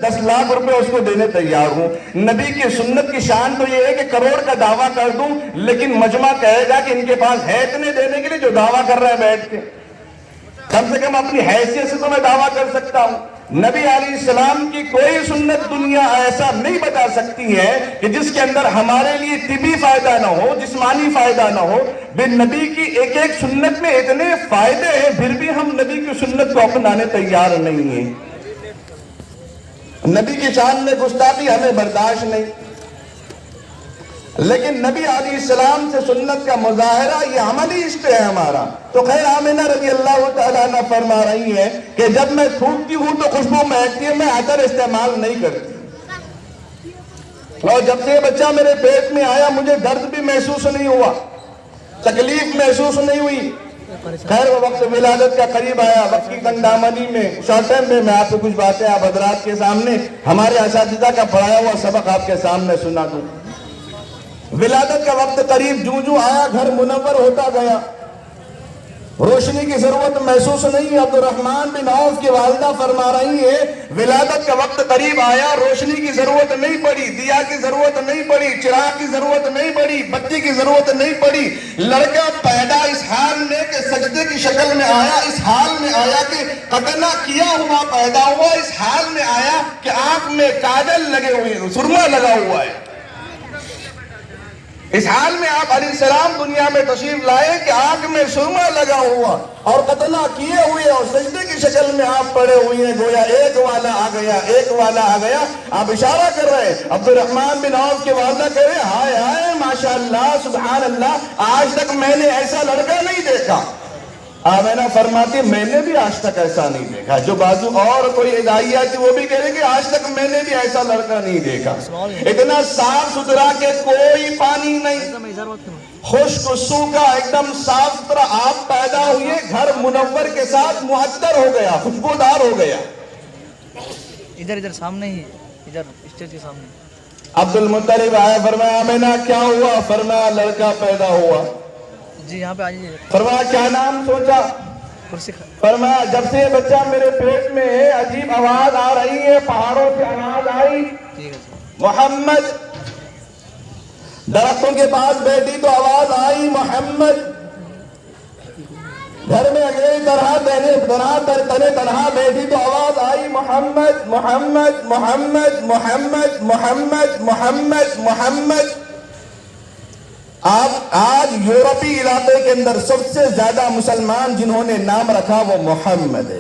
10 لاکھ روپے اس کو دینے تیار ہوں. نبی کی سنت کی شان تو یہ ہے کہ کروڑ کا دعویٰ کر دوں لیکن مجمع کہے گا کہ ان کے پاس ہے اتنے دینے کے لیے جو دعویٰ کر رہے ہیں بیٹھ کے. کم سے کم اپنی حیثیت سے تو میں دعویٰ کر سکتا ہوں. نبی علیہ السلام کی کوئی سنت دنیا ایسا نہیں بتا سکتی ہے کہ جس کے اندر ہمارے لیے طبی فائدہ نہ ہو, جسمانی فائدہ نہ ہو. بن نبی کی ایک ایک سنت میں اتنے فائدے ہیں پھر بھی ہم نبی کی سنت کو اپنانے تیار نہیں ہیں. نبی کی شان میں گستاخی ہمیں برداشت نہیں. لیکن نبی علیہ السلام سے سنت کا مظاہرہ یہ عملی عشق ہے ہمارا. تو خیر آمنہ رضی اللہ تعالیٰ عنہ فرما رہی ہیں کہ جب میں تھوکتی ہوں تو خوشبو مہکتی ہے, میں عطر استعمال نہیں کرتی. اور جب سے یہ بچہ میرے پیٹ میں آیا مجھے درد بھی محسوس نہیں ہوا, تکلیف محسوس نہیں ہوئی. خیر وہ وقت ولادت کا قریب آیا, وقت کی تنگ دامنی میں شارٹ ٹائم میں آپ کو کچھ باتیں آپ حضرات کے سامنے ہمارے اساتذہ کا پڑھایا ہوا سبق آپ کے سامنے سنا دوں. ولادت کا وقت قریب جو آیا گھر منور ہوتا گیا. روشنی کی ضرورت محسوس نہیں. عبد الرحمن بن عوف کی والدہ فرما رہی ہے ولادت کا وقت قریب آیا, روشنی کی ضرورت نہیں پڑی, دیا کی ضرورت نہیں پڑی, چراغ کی ضرورت نہیں پڑی, بتی کی ضرورت نہیں پڑی. لڑکا پیدا اس حال میں کہ سجدے کی شکل میں آیا, اس حال میں آیا کہ قطنہ کیا ہوا پیدا ہوا, اس حال میں آیا کہ آنکھ میں کاجل لگے ہوئے, سرما لگا ہوا ہے. اس حال میں آپ علیہ السلام دنیا میں تشریف لائے کہ آنکھ میں سرما لگا ہوا اور قطنہ کیے ہوئے اور سجدے کی شکل میں آپ پڑے ہوئے ہیں. گویا ایک والا آ گیا, ایک والا آ گیا. آپ اشارہ کر رہے ہیں. عبد الرحمن بن عوف کی والدہ کہہ رہے ہائے ہائے ماشاءاللہ سبحان اللہ, آج تک میں نے ایسا لڑکا نہیں دیکھا. آمینہ فرماتی میں نے بھی آج تک ایسا نہیں دیکھا. جو بازو اور کوئی ادائیہ تھی وہ بھی کہہ رہے کہ آج تک میں نے بھی ایسا لڑکا نہیں دیکھا. اتنا صاف ستھرا کہ کوئی پانی نہیں, خشک سوکھا ایک دم صاف ستھرا. آپ پیدا ہوئے گھر منور کے ساتھ معطر ہو گیا, خوشبودار ہو گیا. ادھر سامنے ہی, ادھر اسٹیج کے سامنے. عبد المطلب آیا, فرمایا آمینہ کیا ہوا؟ فرمایا لڑکا پیدا ہوا. جی یہاں پہ آئیے. فرمایا کیا نام سوچا؟ فرمایا جب سے یہ بچہ میرے پیٹ میں ہے عجیب آواز آ رہی ہے, پہاڑوں سے آواز آئی محمد. درختوں کے پاس بیٹھی تو آواز آئی محمد. گھر میں اگلی طرح بیٹھی تو آواز آئی محمد محمد محمد محمد محمد محمد محمد. آج یورپی علاقے کے اندر سب سے زیادہ مسلمان جنہوں نے نام رکھا وہ محمد ہے.